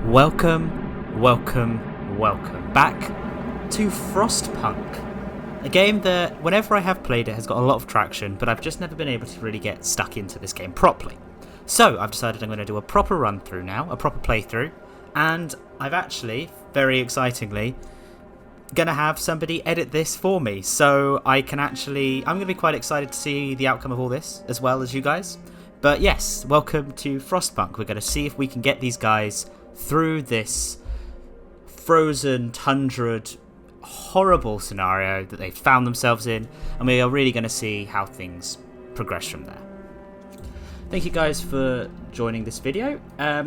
Welcome back to Frostpunk, a game that whenever I have played it has got a lot of traction, but I've just never been able to really get stuck into this game properly. So I've decided I'm going to do a proper run through now, a proper playthrough, and I've actually, very excitingly, going to have somebody edit this for me, so I'm going to be quite excited to see the outcome of all this, as well as you guys. But yes, welcome to Frostpunk. We're going to see if we can get these guys through this frozen, tundrad, horrible scenario that they've found themselves in, and we are really going to see how things progress from there. Thank you guys for joining this video.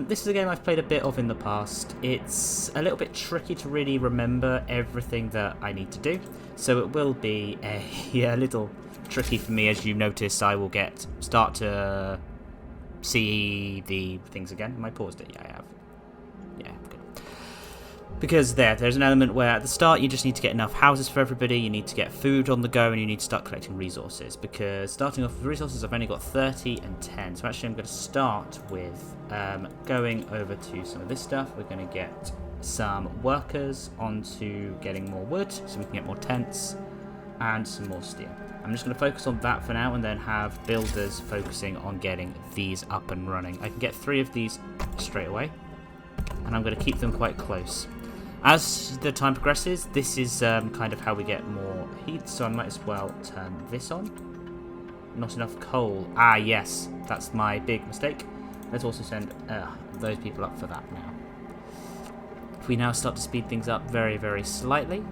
This is a game I've played a bit of in the past. It's a little bit tricky to really remember everything that I need to do, so it will be a little tricky for me. As you notice, I will start to see the things again. Am I paused it? Yeah, I have. Yeah, good. Because there's an element where at the start you just need to get enough houses for everybody, you need to get food on the go, and you need to start collecting resources. Because starting off with resources, I've only got 30 and 10. So actually I'm going to start with going over to some of this stuff. We're going to get some workers onto getting more wood, so we can get more tents and some more steel. I'm just going to focus on that for now, and then have builders focusing on getting these up and running. I can get 3 of these straight away, and I'm going to keep them quite close. As the time progresses, this is kind of how we get more heat, so I might as well turn this on. Not enough coal. Ah, yes, that's my big mistake. Let's also send those people up for that now. If we now start to speed things up very, very slightly,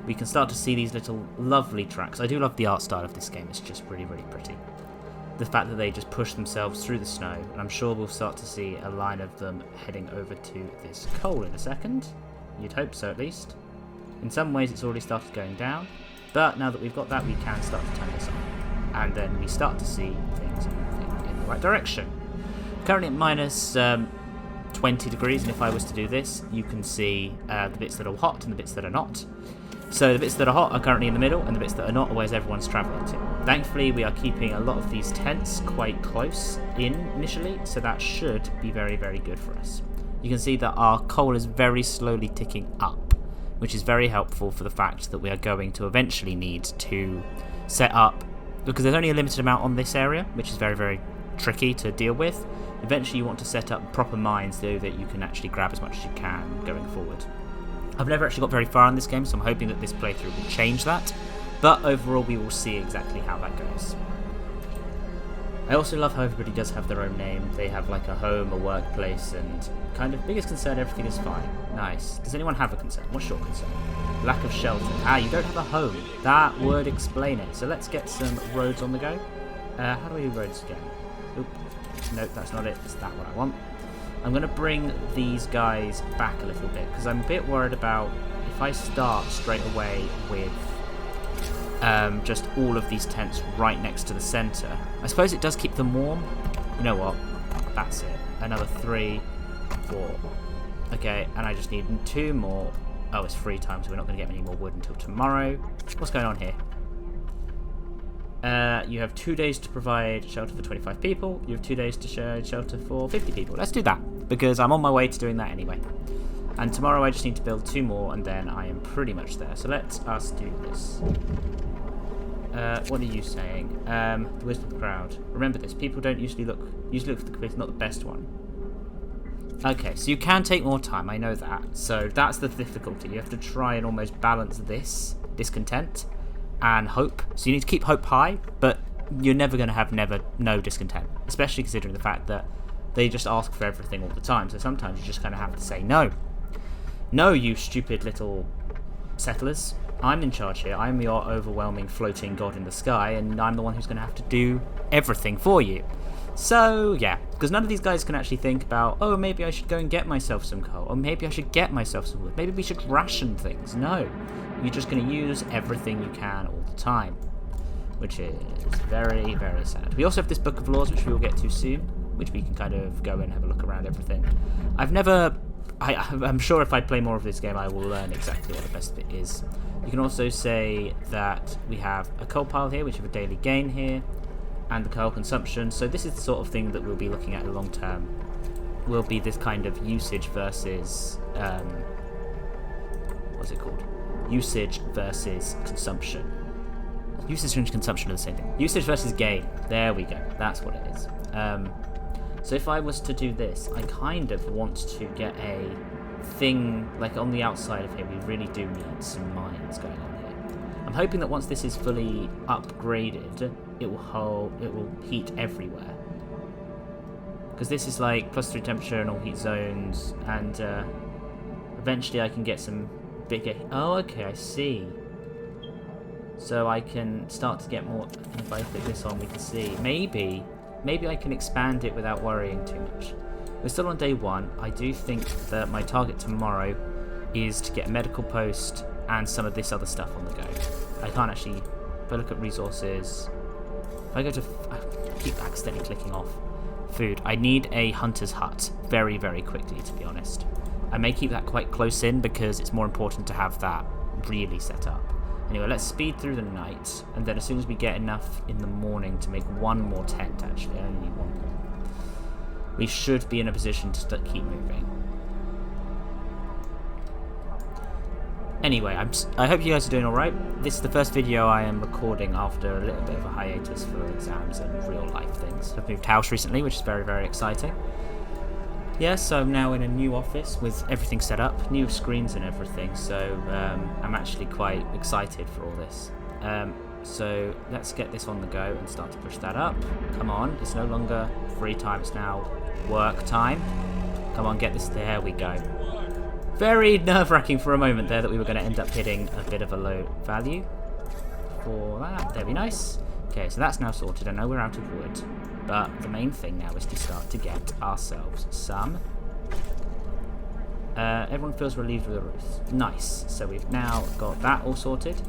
we can start to see these little lovely tracks. I do love the art style of this game. It's just really, really pretty. The fact that they just push themselves through the snow, and I'm sure we'll start to see a line of them heading over to this coal in a second. You'd hope so, at least. In some ways it's already started going down, but now that we've got that, we can start to turn this on, and then we start to see things moving in the right direction. Currently at minus 20 degrees, and if I was to do this, you can see the bits that are hot and the bits that are not. So the bits that are hot are currently in the middle, and the bits that are not are where everyone's travelling to. Thankfully, we are keeping a lot of these tents quite close in initially, so that should be very, very good for us. You can see that our coal is very slowly ticking up, which is very helpful for the fact that we are going to eventually need to set up, because there's only a limited amount on this area, which is very, very tricky to deal with. Eventually you want to set up proper mines so that you can actually grab as much as you can going forward. I've never actually got very far in this game, so I'm hoping that this playthrough will change that, but overall we will see exactly how that goes. I also love how everybody does have their own name. They have like a home, a workplace, and kind of biggest concern, everything is fine. Nice. Does anyone have a concern? What's your concern? Lack of shelter. Ah, you don't have a home. That would explain it. So let's get some roads on the go. How do we do roads again? Oop. Nope, that's not it. It's that what I want. I'm going to bring these guys back a little bit, because I'm a bit worried about if I start straight away with just all of these tents right next to the centre. I suppose it does keep them warm. You know what? That's it. Another 3, 4. Okay, and I just need 2 more. Oh, it's free time, so we're not going to get any more wood until tomorrow. What's going on here? You have 2 days to provide shelter for 25 people. You have 2 days to share shelter for 50 people. Let's do that, because I'm on my way to doing that anyway. And tomorrow I just need to build 2 more, and then I am pretty much there. So let us do this. What are you saying? The wisdom of the crowd. Remember this, people don't usually look for the quiz, not the best one. Okay, so you can take more time, I know that. So that's the difficulty. You have to try and almost balance this discontent and hope. So you need to keep hope high, but you're never going to have no discontent, especially considering the fact that they just ask for everything all the time. So sometimes you just kind of have to say no. No, you stupid little settlers. I'm in charge here. I'm your overwhelming floating god in the sky, and I'm the one who's going to have to do everything for you. So, yeah, because none of these guys can actually think about, oh, maybe I should go and get myself some coal, or maybe I should get myself some wood, maybe we should ration things. No, you're just going to use everything you can all the time, which is very, very sad. We also have this book of laws, which we will get to soon, which we can kind of go and have a look around everything. I'm sure if I play more of this game, I will learn exactly what the best bit is. You can also say that we have a coal pile here, which have a daily gain here, and the coal consumption. So this is the sort of thing that we'll be looking at in the long term will be this kind of usage versus what's it called? Usage versus consumption. Usage and consumption are the same thing. Usage versus gain. There we go. That's what it is. So if I was to do this, I kind of want to get a thing like on the outside of here. We really do need some mines going on here. I'm hoping that once this is fully upgraded, it will heat everywhere. Because this is like +3 temperature in all heat zones, and eventually I can get some bigger. Oh, okay, I see. So I can start to get more. If I put this on, we can see. Maybe I can expand it without worrying too much. We're still on day 1. I do think that my target tomorrow is to get a medical post and some of this other stuff on the go. I can't actually. If I look at resources, if I go to, I keep accidentally clicking off food. I need a hunter's hut very, very quickly, to be honest. I may keep that quite close in because it's more important to have that really set up. Anyway, let's speed through the night, and then as soon as we get enough in the morning to make one more tent, actually, I only need one more, we should be in a position to keep moving. Anyway, I hope you guys are doing alright. This is the first video I am recording after a little bit of a hiatus for exams and real life things. I've moved house recently, which is very, very exciting. Yeah, so I'm now in a new office with everything set up, new screens and everything, so I'm actually quite excited for all this. So let's get this on the go and start to push that up. Come on, it's no longer free time, it's now work time. Come on, get this, there we go. Very nerve-wracking for a moment there that we were going to end up hitting a bit of a low value for that. There we nice. Okay, so that's now sorted. I know we're out of wood, but the main thing now is to start to get ourselves some. Everyone feels relieved with the roof. Nice. So we've now got that all sorted.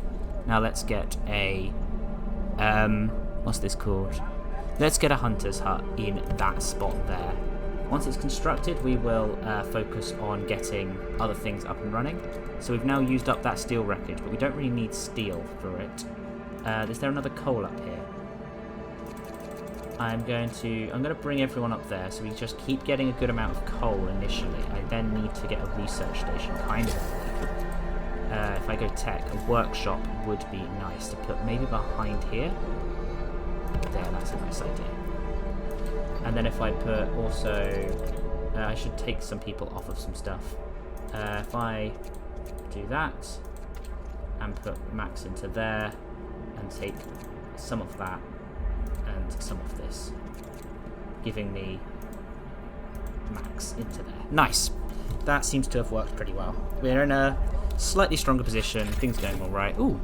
Now let's get a what's this called? Let's get a hunter's hut in that spot there. Once it's constructed, we will focus on getting other things up and running. So we've now used up that steel wreckage, but we don't really need steel for it. Is there another coal up here? I'm going to bring everyone up there, so we just keep getting a good amount of coal initially. I then need to get a research station, kind of. If I go tech, a workshop would be nice to put maybe behind here. There, that's a nice idea. And then if I put also, I should take some people off of some stuff. If I do that and put Max into there and take some of that and some of this, giving me Max into there. Nice. That seems to have worked pretty well. We're in a slightly stronger position. Things going all right. Ooh.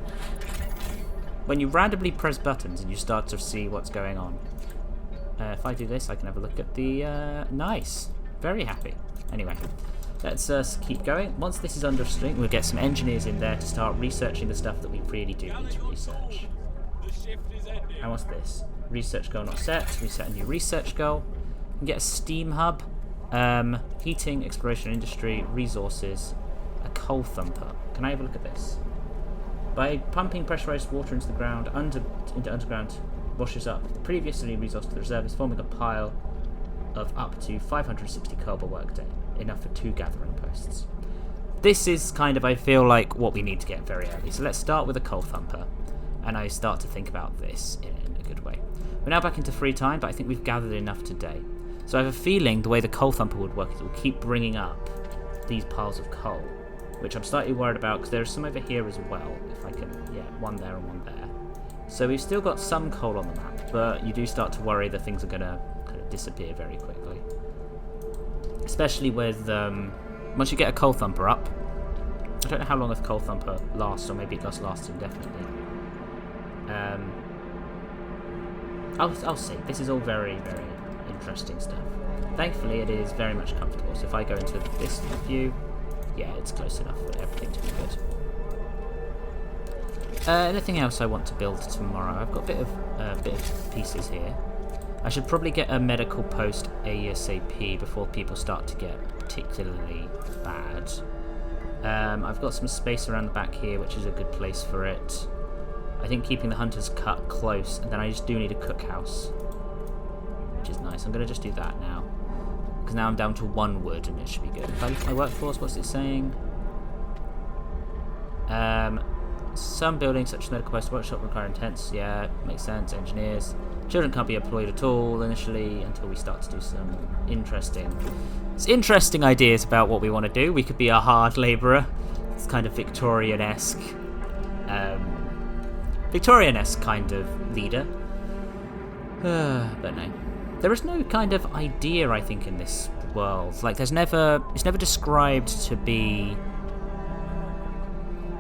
When you randomly press buttons and you start to see what's going on. If I do this, I can have a look at the... nice. Very happy. Anyway, let's keep going. Once this is under stream, we'll get some engineers in there to start researching the stuff that we really do need to research. And what's this? Research goal not set. We set a new research goal. We can get a steam hub. Heating, exploration, industry, resources, a coal thumper. Can I have a look at this? By pumping pressurized water into the ground, into underground, washes up the previously resource to the reserve, is forming a pile of up to 560 coal per workday, enough for 2 gathering posts. This is kind of, I feel like, what we need to get very early. So let's start with a coal thumper, and I start to think about this in a good way. We're now back into free time, but I think we've gathered enough today. So I have a feeling the way the coal thumper would work is it will keep bringing up these piles of coal, which I'm slightly worried about because there are some over here as well. If I can, yeah, one there and one there. So we've still got some coal on the map, but you do start to worry that things are going to kind of disappear very quickly. Especially with, once you get a coal thumper up, I don't know how long a coal thumper lasts, or maybe it does last indefinitely. I'll see. This is all very, very interesting stuff. Thankfully, it is very much comfortable. So if I go into this view, yeah, it's close enough for everything to be good. Anything else I want to build tomorrow? I've got a bit of pieces here. I should probably get a medical post ASAP before people start to get particularly bad. I've got some space around the back here, which is a good place for it. I think keeping the hunter's cut close, and then I just do need a cookhouse, which is nice. I'm going to just do that now. because now I'm down to 1 wood, and it should be good. If I look at my workforce, what's it saying? Some buildings, such as medical post workshop, require intense. Yeah, makes sense. Engineers. Children can't be employed at all initially until we start to do some interesting ideas about what we want to do. We could be a hard labourer. It's kind of Victorian-esque kind of leader. But no. There is no kind of idea, I think, in this world. Like, it's never described to be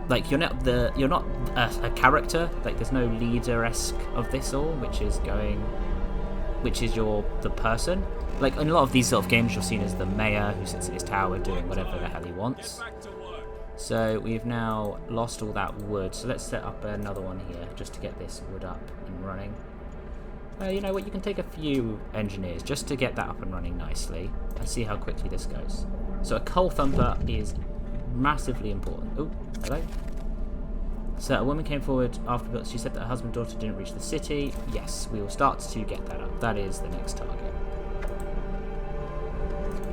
like you're not a character. Like, there's no leader-esque of this all, which is the person. Like, in a lot of these sort of games, you're seen as the mayor who sits in his tower doing whatever the hell he wants. So we've now lost all that wood. So let's set up another one here just to get this wood up and running. You know what, you can take a few engineers just to get that up and running nicely and see how quickly this goes. So a coal thumper is massively important. Oh, hello. So a woman came forward after, she said that her husband and daughter didn't reach the city. Yes, we will start to get that up. That is the next target.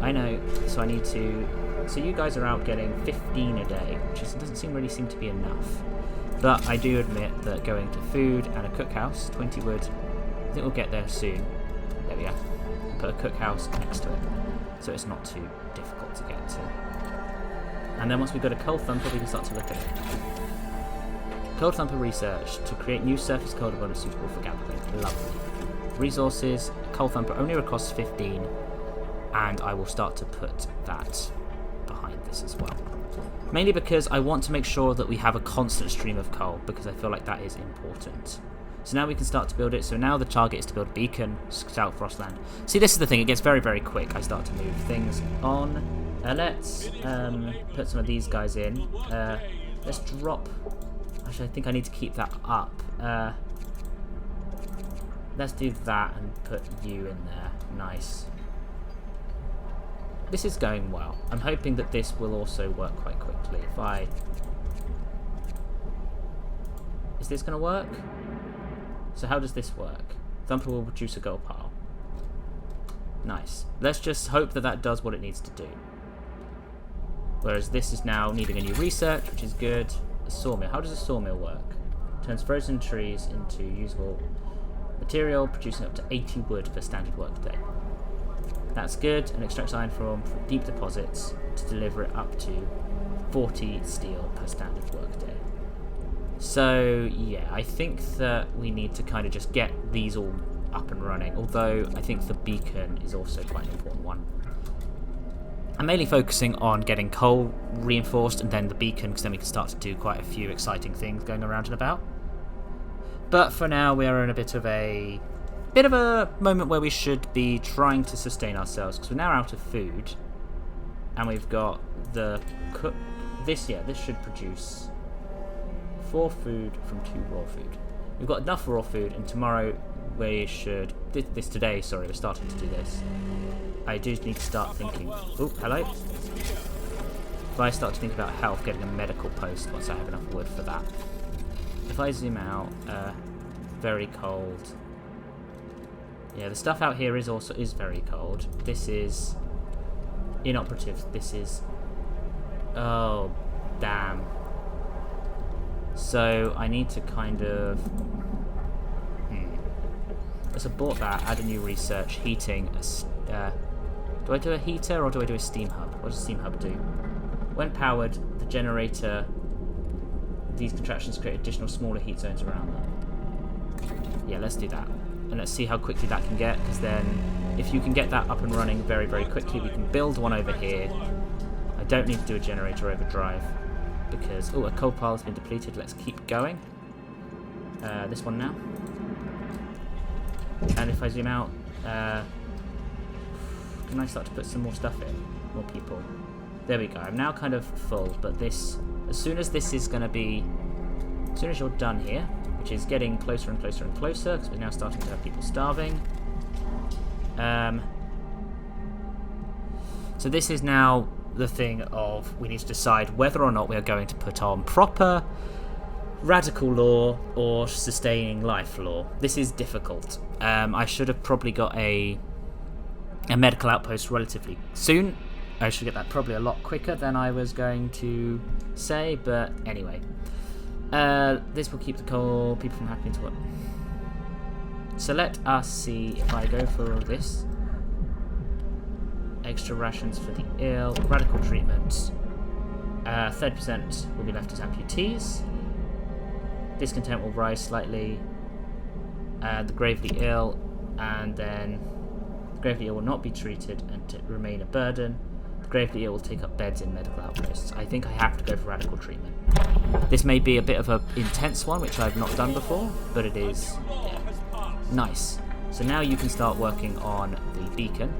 I know, so I need to... So you guys are out getting 15 a day, which doesn't really seem to be enough. But I do admit that going to food and a cookhouse, 20 wood, I think we'll get there soon. There we go. Put a cookhouse next to it, so it's not too difficult to get to. And then once we've got a coal thumper, we can start to look at it. Coal thumper research to create new surface coal deposits suitable for gathering. Lovely. Resources, coal thumper only costs 15, and I will start to put that behind this as well. Mainly because I want to make sure that we have a constant stream of coal, because I feel like that is important. So now we can start to build it. So now the target is to build a beacon, South Frostland. See, this is the thing, it gets very, very quick. I start to move things on. Let's put some of these guys in. Let's drop... Actually, I think I need to keep that up. Let's do that and put you in there. Nice. This is going well. I'm hoping that this will also work quite quickly. If I... Is this going to work? So how does this work? Thumper will produce a gold pile. Nice. Let's just hope that that does what it needs to do. Whereas this is now needing a new research, which is good. A sawmill. How does a sawmill work? Turns frozen trees into usable material, producing up to 80 wood per standard workday. That's good, and extracts iron from deep deposits to deliver it up to 40 steel per standard workday. So, yeah, I think that we need to kind of just get these all up and running, although I think the beacon is also quite an important one. I'm mainly focusing on getting coal reinforced and then the beacon, because then we can start to do quite a few exciting things going around and about. But for now, we are in a bit of a moment where we should be trying to sustain ourselves, because we're now out of food, and we've got the cook. This should produce 4 food from 2 raw food. We've got enough raw food, and tomorrow we should... Today, we're starting to do this. I do need to start thinking... Oh, hello? If I start to think about health, getting a medical post once I have enough wood for that. If I zoom out, very cold. Yeah, the stuff out here is very cold. This is inoperative. This is... Oh, damn. So I need to kind of... Let's abort that, add a new research, heating. Do I do a heater or do I do a steam hub? What does a steam hub do? When powered, the generator... These contraptions create additional smaller heat zones around them. Yeah, let's do that. And let's see how quickly that can get, because then if you can get that up and running very, very quickly, we can build one over here. I don't need to do a generator overdrive, because... Oh, a coal pile has been depleted. Let's keep going. This one now. And if I zoom out, can I start to put some more stuff in? More people. There we go. I'm now kind of full, but this... As soon as this is going to be... As soon as you're done here, which is getting closer and closer and closer, because we're now starting to have people starving. So this is now the thing of we need to decide whether or not we are going to put on proper radical law or sustaining life law. This is difficult. I should have probably got a a medical outpost relatively soon. I should get that probably a lot quicker than I was going to say, but anyway. This will keep the coal people from happening to work. So let us see if I go for this. Extra rations for the ill, radical treatment. 30% will be left as amputees. Discontent will rise slightly. The gravely ill, and then the gravely ill will not be treated and remain a burden. The gravely ill will take up beds in medical outposts. I think I have to go for radical treatment. This may be a bit of an intense one, which I've not done before, but it is nice. So now you can start working on the beacon.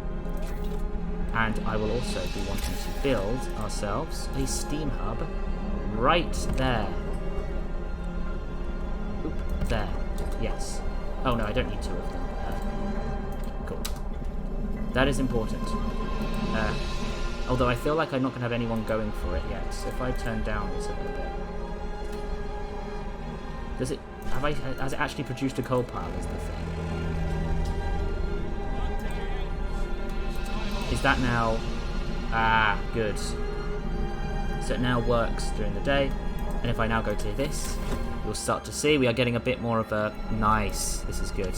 And I will also be wanting to build ourselves a steam hub right there. Oop, there. Yes. Oh no, I don't need two of them. Cool. That is important. Although I feel like I'm not going to have anyone going for it yet. So if I turn down this a little bit. Has it actually produced a coal pile is the thing? Is that now... Ah, good. So it now works during the day. And if I now go to this, you'll start to see we are getting a bit more of a... Nice. This is good.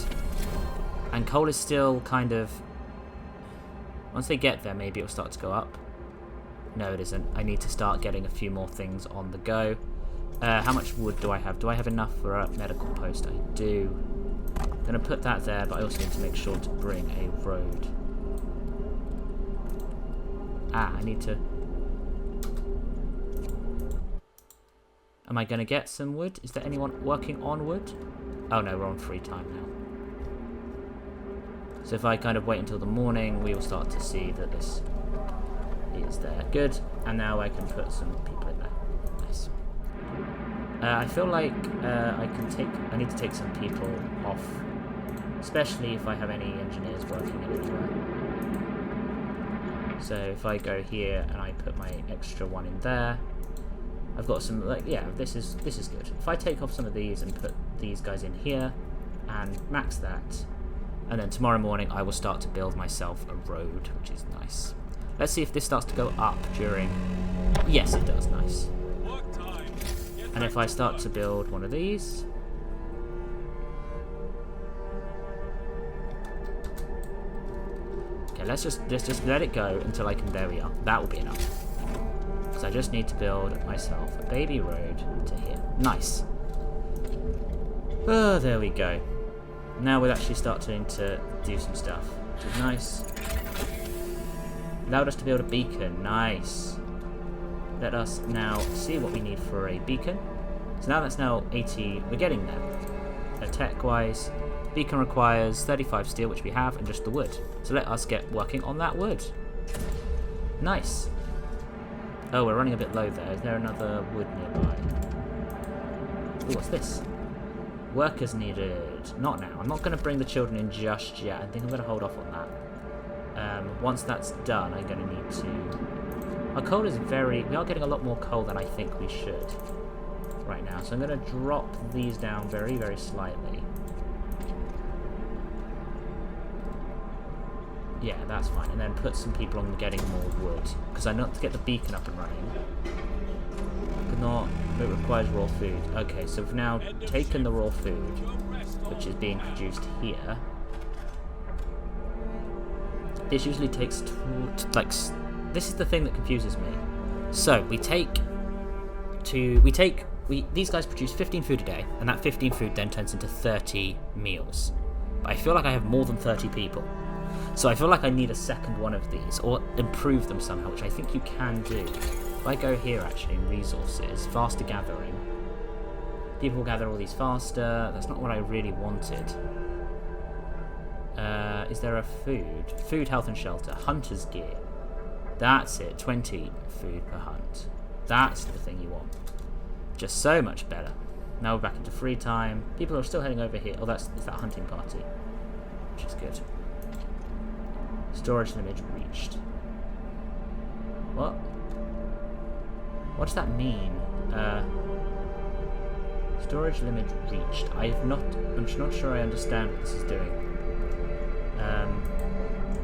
And coal is still kind of... Once they get there, maybe it'll start to go up. No, it isn't. I need to start getting a few more things on the go. How much wood do I have? Do I have enough for a medical post? I do. I'm going to put that there, but I also need to make sure to bring a road. Ah, I need to... Am I going to get some wood? Is there anyone working on wood? Oh no, we're on free time now. So if I kind of wait until the morning, we will start to see that this is there. Good. And now I can put some people in there. Nice. I feel like I need to take some people off. Especially if I have any engineers working anywhere. So if I go here and I put my extra one in there, I've got some, like, yeah, this is good. If I take off some of these and put these guys in here and max that, and then tomorrow morning I will start to build myself a road, which is nice. Let's see if this starts to go up during... Yes, it does. Nice. And if I start to build one of these... Okay, let's just let it go until I can... There we are. That will be enough. So I just need to build myself a baby road to here. Nice. Oh, there we go. Now we'll actually start to do some stuff, which is nice. Allowed us to build a beacon. Nice. Let us now see what we need for a beacon. So now that's now 80. We're getting there. Tech-wise, beacon requires 35 steel, which we have, and just the wood. So let us get working on that wood. Nice. Oh, we're running a bit low there. Is there another wood nearby? Ooh, what's this? Workers needed. Not now. I'm not going to bring the children in just yet. I think I'm going to hold off on that. Once that's done, I'm going to need to... Our coal is very... We are getting a lot more coal than I think we should right now. So I'm going to drop these down very, very slightly. Yeah, that's fine. And then put some people on getting more wood. Because I need to get the beacon up and running. But not... It requires raw food. Okay, so we've now taken the raw food, which is being produced here. This usually takes... This is the thing that confuses me. So, these guys produce 15 food a day, and that 15 food then turns into 30 meals. But I feel like I have more than 30 people. So I feel like I need a second one of these, or improve them somehow, which I think you can do. If I go here, actually, in resources, faster gathering. People will gather all these faster. That's not what I really wanted. Is there a food? Food, health, and shelter. Hunter's gear. That's it. 20 food per hunt. That's the thing you want. Just so much better. Now we're back into free time. People are still heading over here. Oh, it's that hunting party. Which is good. Storage limit reached. What? What does that mean? Storage limit reached. I'm not sure I understand what this is doing.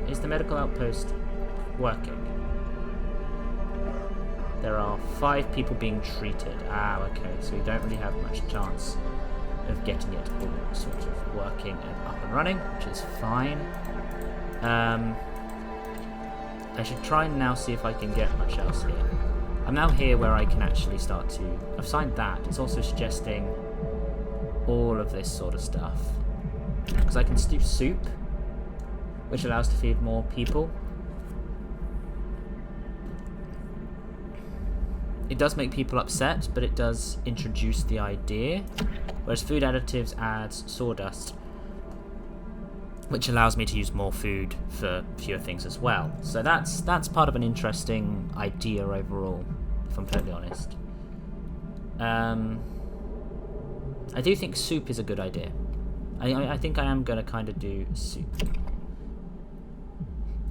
Is the medical outpost working? There are 5 people being treated. Ah, okay, so we don't really have much chance of getting it all sort of working and up and running, which is fine. I should try and now see if I can get much else here. I'm now here where I can actually start to... I've signed that. It's also suggesting all of this sort of stuff. Because I can do soup, which allows to feed more people. It does make people upset, but it does introduce the idea. Whereas food additives adds sawdust, which allows me to use more food for fewer things as well. So that's part of an interesting idea overall, if I'm totally honest. I do think soup is a good idea. I think I am going to kind of do soup.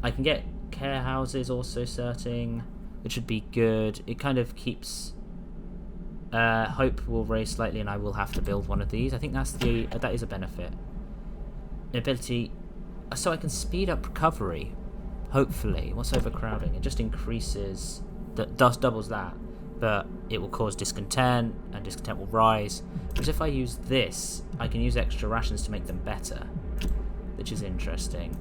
I can get care houses also starting, which would be good. It kind of keeps... hope will raise slightly and I will have to build one of these. I think that is a benefit. Ability... So I can speed up recovery, hopefully. What's overcrowding? It just increases... doubles that. But it will cause discontent, and discontent will rise. Whereas if I use this, I can use extra rations to make them better, which is interesting.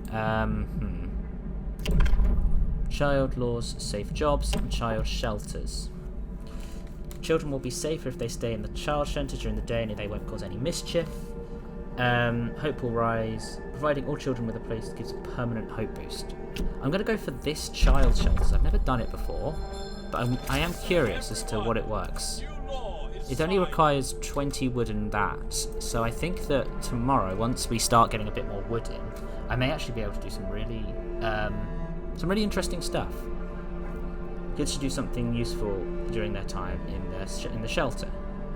Child laws, safe jobs, and child shelters. Children will be safer if they stay in the child shelter during the day and they won't cause any mischief. Hope will rise. Providing all children with a place gives a permanent hope boost. I'm going to go for this child shelter. I've never done it before, but I am curious as to what it works. It only requires 20 wood and that, so I think that tomorrow, once we start getting a bit more wood in, I may actually be able to do some really interesting stuff. Kids should do something useful during their time in the shelter.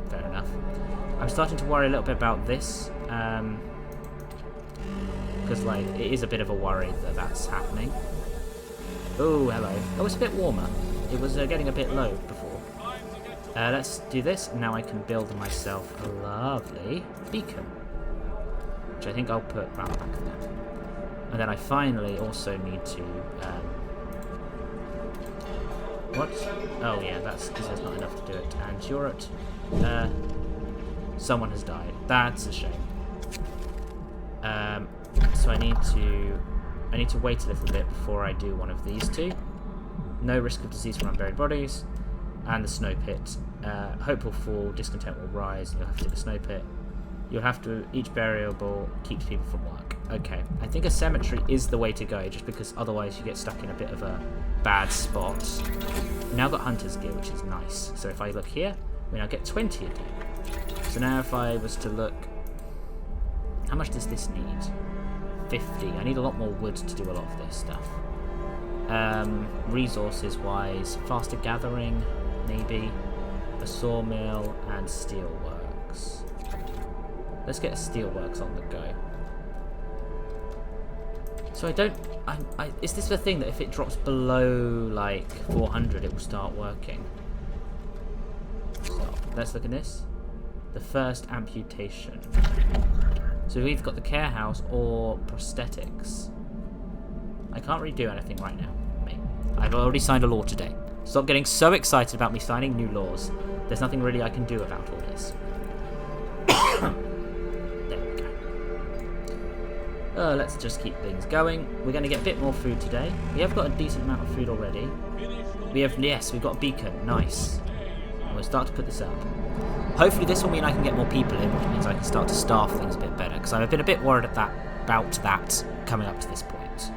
Fair enough. I'm starting to worry a little bit about this, because it is a bit of a worry that that's happening. Oh, hello. Oh, it's a bit warmer. It was getting a bit low before. Let's do this. Now I can build myself a lovely beacon, which I think I'll put round back there. And then I finally also need to... what? Oh yeah, that's because there's not enough to do it. And you're at... someone has died. That's a shame. So I need to wait a little bit before I do one of these two. No risk of disease from unburied bodies. And the snow pit. Hope will fall, discontent will rise, and you'll have to do the snow pit. You'll have to... Each burial keeps people from work. Okay. I think a cemetery is the way to go, just because otherwise you get stuck in a bit of a bad spot. We've now got hunter's gear, which is nice. So if I look here, we now get 20 a day. So now if I was to look... How much does this need? 50. I need a lot more wood to do a lot of this stuff. Resources-wise, faster gathering, maybe. A sawmill and steelworks. Let's get a steelworks on the go. So I don't... is this the thing that if it drops below, 400, it will start working? Stop. Let's look at this. The first amputation. So we've got the care house or prosthetics. I can't really do anything right now. I've already signed a law today. Stop getting so excited about me signing new laws. There's nothing really I can do about all this. There we go. Let's just keep things going. We're going to get a bit more food today. We have got a decent amount of food already. Yes, we've got a beacon. Nice. And we'll start to put this up. Hopefully this will mean I can get more people in, which means I can start to staff things a bit better, because I've been a bit worried about that coming up to this point.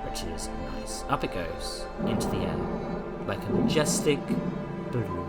Which is nice. Up it goes, into the air, like a majestic balloon.